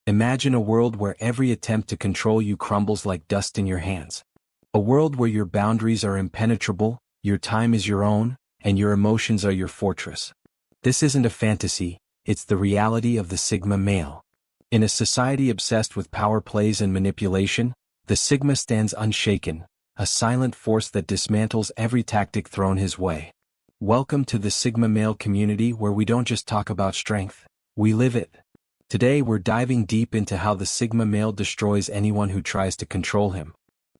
Imagine a world where every attempt to control you crumbles like dust in your hands. A world where your boundaries are impenetrable, your time is your own, and your emotions are your fortress. This isn't a fantasy, it's the reality of the Sigma male. In a society obsessed with power plays and manipulation, the Sigma stands unshaken, a silent force that dismantles every tactic thrown his way. Welcome to the Sigma male community, where we don't just talk about strength, we live it. Today we're diving deep into how the Sigma male destroys anyone who tries to control him.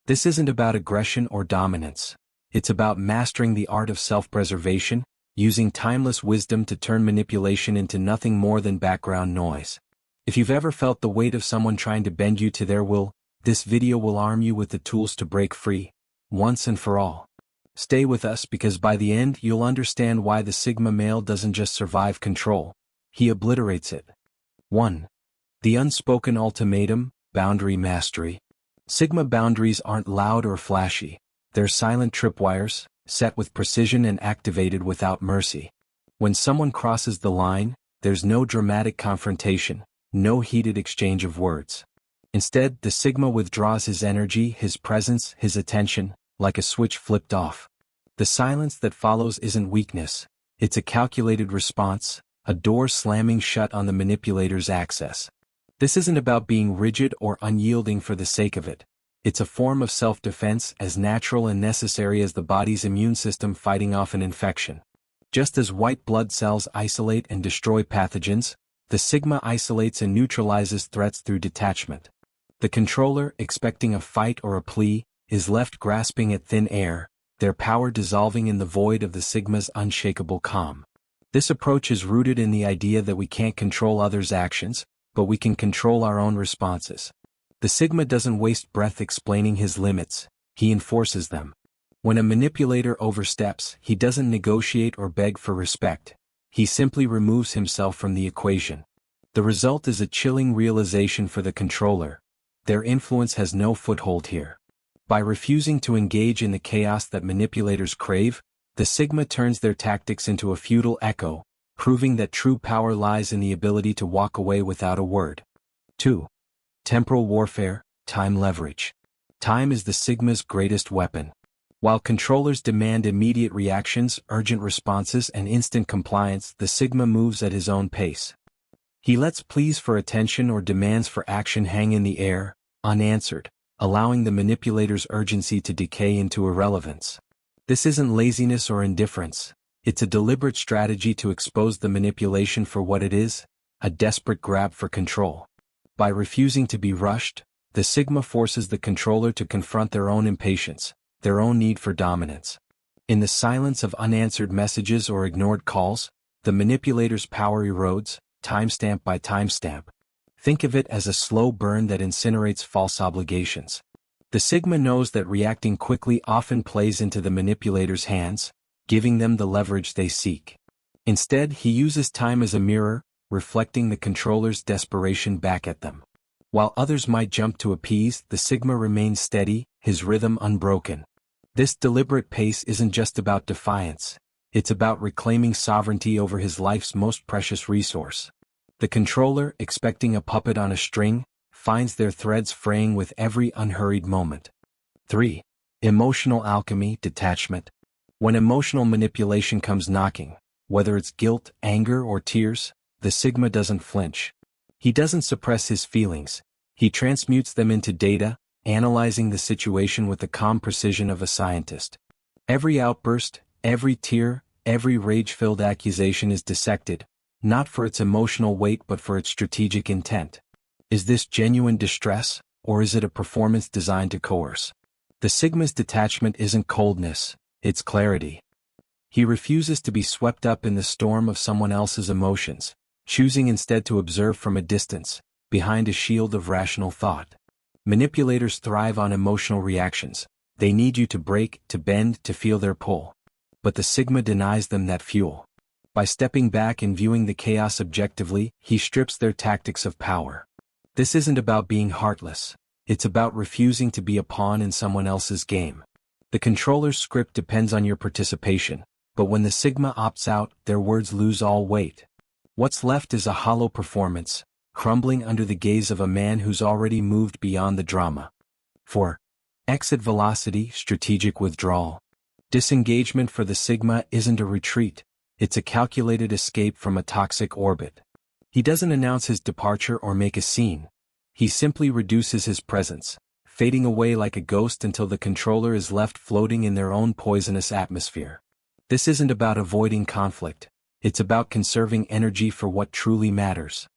This isn't about aggression or dominance. It's about mastering the art of self-preservation, using timeless wisdom to turn manipulation into nothing more than background noise. If you've ever felt the weight of someone trying to bend you to their will, this video will arm you with the tools to break free, once and for all. Stay with us, because by the end you'll understand why the Sigma male doesn't just survive control, he obliterates it. 1. The Unspoken Ultimatum, Boundary Mastery. Sigma boundaries aren't loud or flashy. They're silent tripwires, set with precision and activated without mercy. When someone crosses the line, there's no dramatic confrontation, no heated exchange of words. Instead, the Sigma withdraws his energy, his presence, his attention, like a switch flipped off. The silence that follows isn't weakness, it's a calculated response, a door slamming shut on the manipulator's access. This isn't about being rigid or unyielding for the sake of it. It's a form of self-defense, as natural and necessary as the body's immune system fighting off an infection. Just as white blood cells isolate and destroy pathogens, the Sigma isolates and neutralizes threats through detachment. The controller, expecting a fight or a plea, is left grasping at thin air, their power dissolving in the void of the Sigma's unshakable calm. This approach is rooted in the idea that we can't control others' actions, but we can control our own responses. The Sigma doesn't waste breath explaining his limits, he enforces them. When a manipulator oversteps, he doesn't negotiate or beg for respect. He simply removes himself from the equation. The result is a chilling realization for the controller: their influence has no foothold here. By refusing to engage in the chaos that manipulators crave, the Sigma turns their tactics into a futile echo, proving that true power lies in the ability to walk away without a word. 2. Temporal warfare, time leverage. Time is the Sigma's greatest weapon. While controllers demand immediate reactions, urgent responses, and instant compliance, the Sigma moves at his own pace. He lets pleas for attention or demands for action hang in the air, unanswered, allowing the manipulator's urgency to decay into irrelevance. This isn't laziness or indifference, it's a deliberate strategy to expose the manipulation for what it is, a desperate grab for control. By refusing to be rushed, the Sigma forces the controller to confront their own impatience, their own need for dominance. In the silence of unanswered messages or ignored calls, the manipulator's power erodes, timestamp by timestamp. Think of it as a slow burn that incinerates false obligations. The Sigma knows that reacting quickly often plays into the manipulator's hands, giving them the leverage they seek. Instead, he uses time as a mirror, reflecting the controller's desperation back at them. While others might jump to appease, the Sigma remains steady, his rhythm unbroken. This deliberate pace isn't just about defiance, it's about reclaiming sovereignty over his life's most precious resource. The controller, expecting a puppet on a string, finds their threads fraying with every unhurried moment. 3. Emotional alchemy, detachment. When emotional manipulation comes knocking, whether it's guilt, anger, or tears, the Sigma doesn't flinch. He doesn't suppress his feelings, he transmutes them into data, analyzing the situation with the calm precision of a scientist. Every outburst, every tear, every rage-filled accusation is dissected, not for its emotional weight but for its strategic intent. Is this genuine distress, or is it a performance designed to coerce? The Sigma's detachment isn't coldness, it's clarity. He refuses to be swept up in the storm of someone else's emotions, choosing instead to observe from a distance, behind a shield of rational thought. Manipulators thrive on emotional reactions. They need you to break, to bend, to feel their pull. But the Sigma denies them that fuel. By stepping back and viewing the chaos objectively, he strips their tactics of power. This isn't about being heartless, it's about refusing to be a pawn in someone else's game. The controller's script depends on your participation, but when the Sigma opts out, their words lose all weight. What's left is a hollow performance, crumbling under the gaze of a man who's already moved beyond the drama. 4. Exit velocity, strategic withdrawal. Disengagement for the Sigma isn't a retreat, it's a calculated escape from a toxic orbit. He doesn't announce his departure or make a scene. He simply reduces his presence, fading away like a ghost until the controller is left floating in their own poisonous atmosphere. This isn't about avoiding conflict, it's about conserving energy for what truly matters.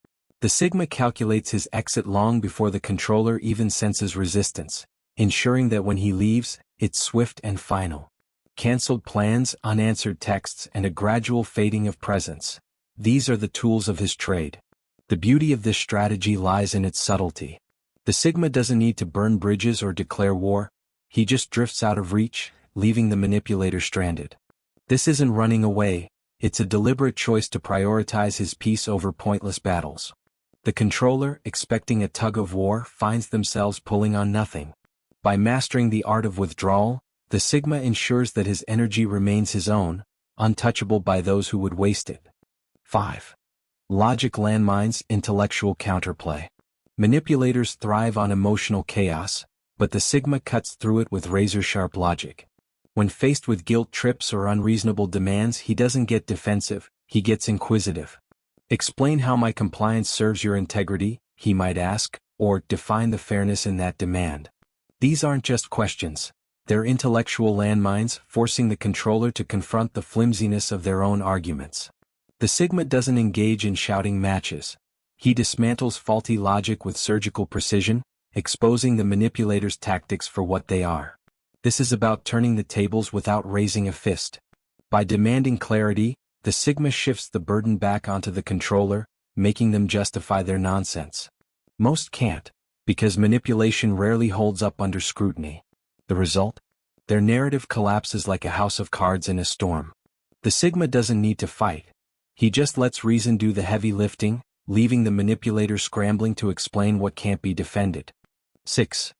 The Sigma calculates his exit long before the controller even senses resistance, ensuring that when he leaves, it's swift and final. Cancelled plans, unanswered texts, and a gradual fading of presence. These are the tools of his trade. The beauty of this strategy lies in its subtlety. The Sigma doesn't need to burn bridges or declare war, he just drifts out of reach, leaving the manipulator stranded. This isn't running away, it's a deliberate choice to prioritize his peace over pointless battles. The controller, expecting a tug of war, finds themselves pulling on nothing. By mastering the art of withdrawal, the Sigma ensures that his energy remains his own, untouchable by those who would waste it. 5. Logic landmines, intellectual counterplay. Manipulators thrive on emotional chaos, but the Sigma cuts through it with razor-sharp logic. When faced with guilt trips or unreasonable demands, he doesn't get defensive, he gets inquisitive. Explain how my compliance serves your integrity, he might ask, or define the fairness in that demand. These aren't just questions. They're intellectual landmines, forcing the controller to confront the flimsiness of their own arguments. The Sigma doesn't engage in shouting matches. He dismantles faulty logic with surgical precision, exposing the manipulator's tactics for what they are. This is about turning the tables without raising a fist. By demanding clarity, the Sigma shifts the burden back onto the controller, making them justify their nonsense. Most can't, because manipulation rarely holds up under scrutiny. The result? Their narrative collapses like a house of cards in a storm. The Sigma doesn't need to fight. He just lets reason do the heavy lifting, leaving the manipulator scrambling to explain what can't be defended. 6.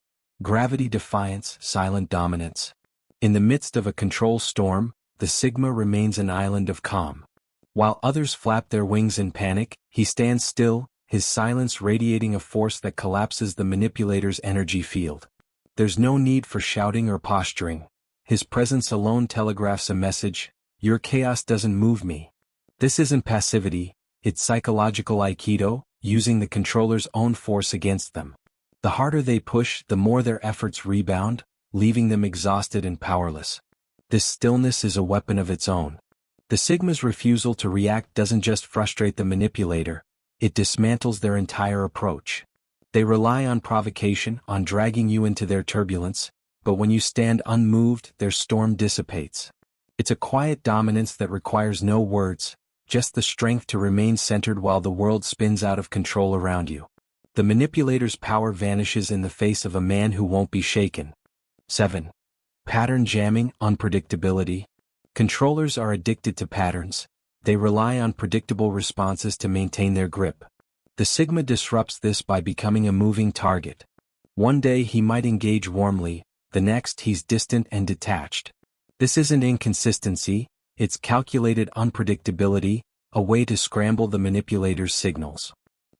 Gravity defiance, silent dominance. In the midst of a control storm, the Sigma remains an island of calm. While others flap their wings in panic, he stands still, his silence radiating a force that collapses the manipulator's energy field. There's no need for shouting or posturing. His presence alone telegraphs a message: your chaos doesn't move me. This isn't passivity, it's psychological aikido, using the controller's own force against them. The harder they push, the more their efforts rebound, leaving them exhausted and powerless. This stillness is a weapon of its own. The Sigma's refusal to react doesn't just frustrate the manipulator, it dismantles their entire approach. They rely on provocation, on dragging you into their turbulence, but when you stand unmoved, their storm dissipates. It's a quiet dominance that requires no words, just the strength to remain centered while the world spins out of control around you. The manipulator's power vanishes in the face of a man who won't be shaken. 7. Pattern jamming, unpredictability. Controllers are addicted to patterns. They rely on predictable responses to maintain their grip. The Sigma disrupts this by becoming a moving target. One day he might engage warmly, the next he's distant and detached. This isn't inconsistency, it's calculated unpredictability, a way to scramble the manipulator's signals.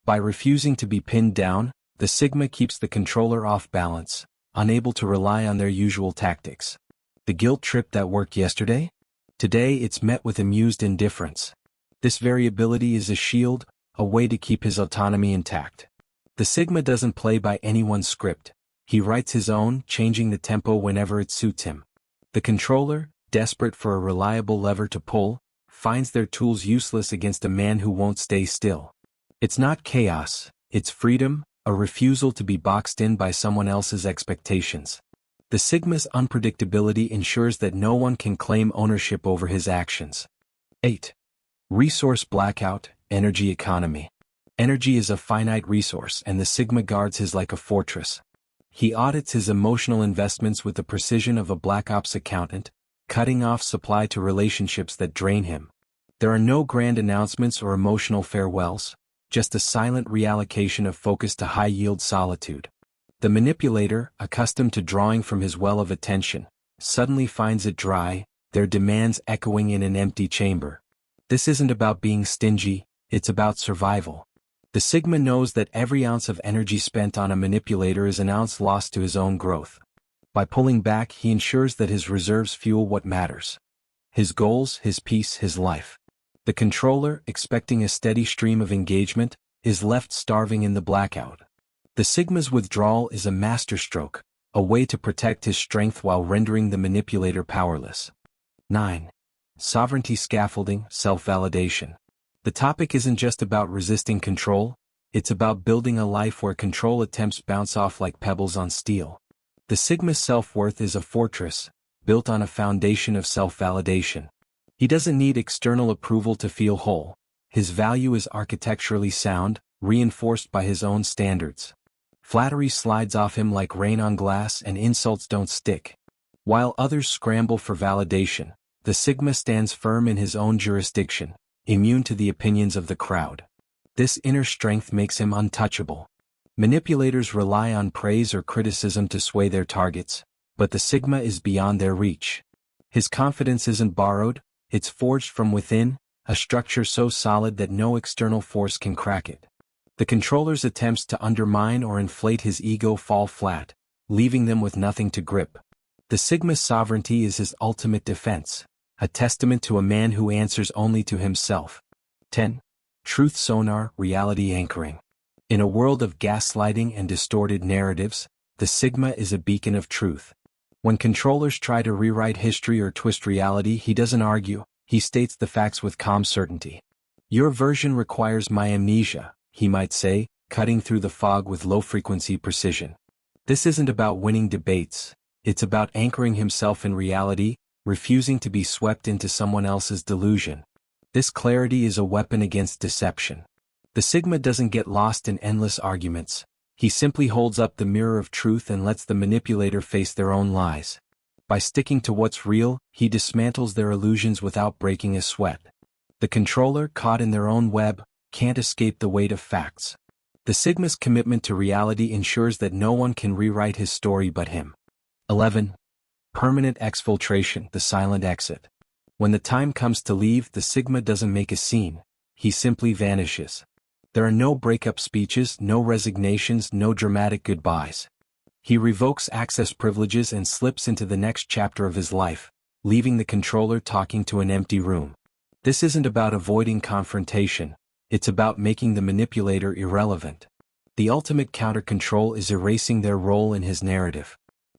By refusing to be pinned down, the Sigma keeps the controller off balance, unable to rely on their usual tactics. The guilt trip that worked yesterday? Today it's met with amused indifference. This variability is a shield, a way to keep his autonomy intact. The Sigma doesn't play by anyone's script. He writes his own, changing the tempo whenever it suits him. The controller, desperate for a reliable lever to pull, finds their tools useless against a man who won't stay still. It's not chaos, it's freedom, a refusal to be boxed in by someone else's expectations. The Sigma's unpredictability ensures that no one can claim ownership over his actions. 8. Resource blackout, energy economy. Energy is a finite resource and the Sigma guards his like a fortress. He audits his emotional investments with the precision of a Black Ops accountant, cutting off supply to relationships that drain him. There are no grand announcements or emotional farewells, just a silent reallocation of focus to high-yield solitude. The manipulator, accustomed to drawing from his well of attention, suddenly finds it dry, their demands echoing in an empty chamber. This isn't about being stingy, it's about survival. The Sigma knows that every ounce of energy spent on a manipulator is an ounce lost to his own growth. By pulling back, he ensures that his reserves fuel what matters. His goals, his peace, his life. The controller, expecting a steady stream of engagement, is left starving in the blackout. The Sigma's withdrawal is a masterstroke, a way to protect his strength while rendering the manipulator powerless. 9. Sovereignty scaffolding, self-validation. The topic isn't just about resisting control, it's about building a life where control attempts bounce off like pebbles on steel. The Sigma's self-worth is a fortress, built on a foundation of self-validation. He doesn't need external approval to feel whole. His value is architecturally sound, reinforced by his own standards. Flattery slides off him like rain on glass and insults don't stick. While others scramble for validation, the Sigma stands firm in his own jurisdiction, immune to the opinions of the crowd. This inner strength makes him untouchable. Manipulators rely on praise or criticism to sway their targets, but the Sigma is beyond their reach. His confidence isn't borrowed, it's forged from within, a structure so solid that no external force can crack it. The controller's attempts to undermine or inflate his ego fall flat, leaving them with nothing to grip. The Sigma's sovereignty is his ultimate defense, a testament to a man who answers only to himself. 10. Truth Sonar, reality anchoring. In a world of gaslighting and distorted narratives, the Sigma is a beacon of truth. When controllers try to rewrite history or twist reality, he doesn't argue, he states the facts with calm certainty. Your version requires my amnesia, he might say, cutting through the fog with low-frequency precision. This isn't about winning debates, it's about anchoring himself in reality, refusing to be swept into someone else's delusion. This clarity is a weapon against deception. The Sigma doesn't get lost in endless arguments. He simply holds up the mirror of truth and lets the manipulator face their own lies. By sticking to what's real, he dismantles their illusions without breaking a sweat. The controller, caught in their own web, can't escape the weight of facts. The Sigma's commitment to reality ensures that no one can rewrite his story but him. 11. Permanent exfiltration, the silent exit. When the time comes to leave, the Sigma doesn't make a scene, he simply vanishes. There are no breakup speeches, no resignations, no dramatic goodbyes. He revokes access privileges and slips into the next chapter of his life, leaving the controller talking to an empty room. This isn't about avoiding confrontation, it's about making the manipulator irrelevant. The ultimate counter-control is erasing their role in his narrative.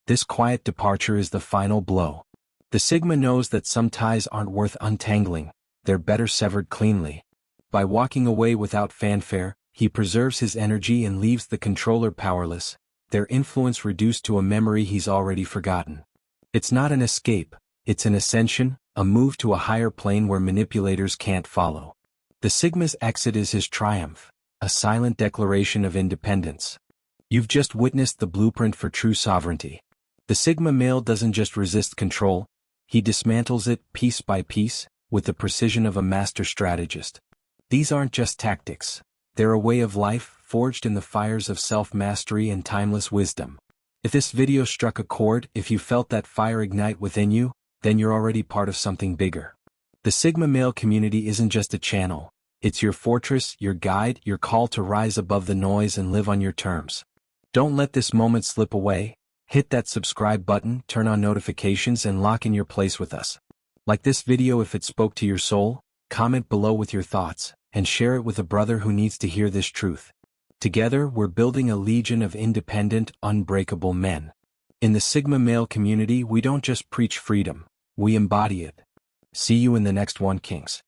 This quiet departure is the final blow. The Sigma knows that some ties aren't worth untangling, they're better severed cleanly. By walking away without fanfare, he preserves his energy and leaves the controller powerless, their influence reduced to a memory he's already forgotten. It's not an escape, it's an ascension, a move to a higher plane where manipulators can't follow. The Sigma's exit is his triumph, a silent declaration of independence. You've just witnessed the blueprint for true sovereignty. The Sigma male doesn't just resist control, he dismantles it piece by piece, with the precision of a master strategist. These aren't just tactics, they're a way of life, forged in the fires of self-mastery and timeless wisdom. If this video struck a chord, if you felt that fire ignite within you, then you're already part of something bigger. The Sigma male community isn't just a channel, it's your fortress, your guide, your call to rise above the noise and live on your terms. Don't let this moment slip away. Hit that subscribe button, turn on notifications and lock in your place with us. Like this video if it spoke to your soul, comment below with your thoughts, and share it with a brother who needs to hear this truth. Together, we're building a legion of independent, unbreakable men. In the Sigma male community, we don't just preach freedom, we embody it. See you in the next one, Kings.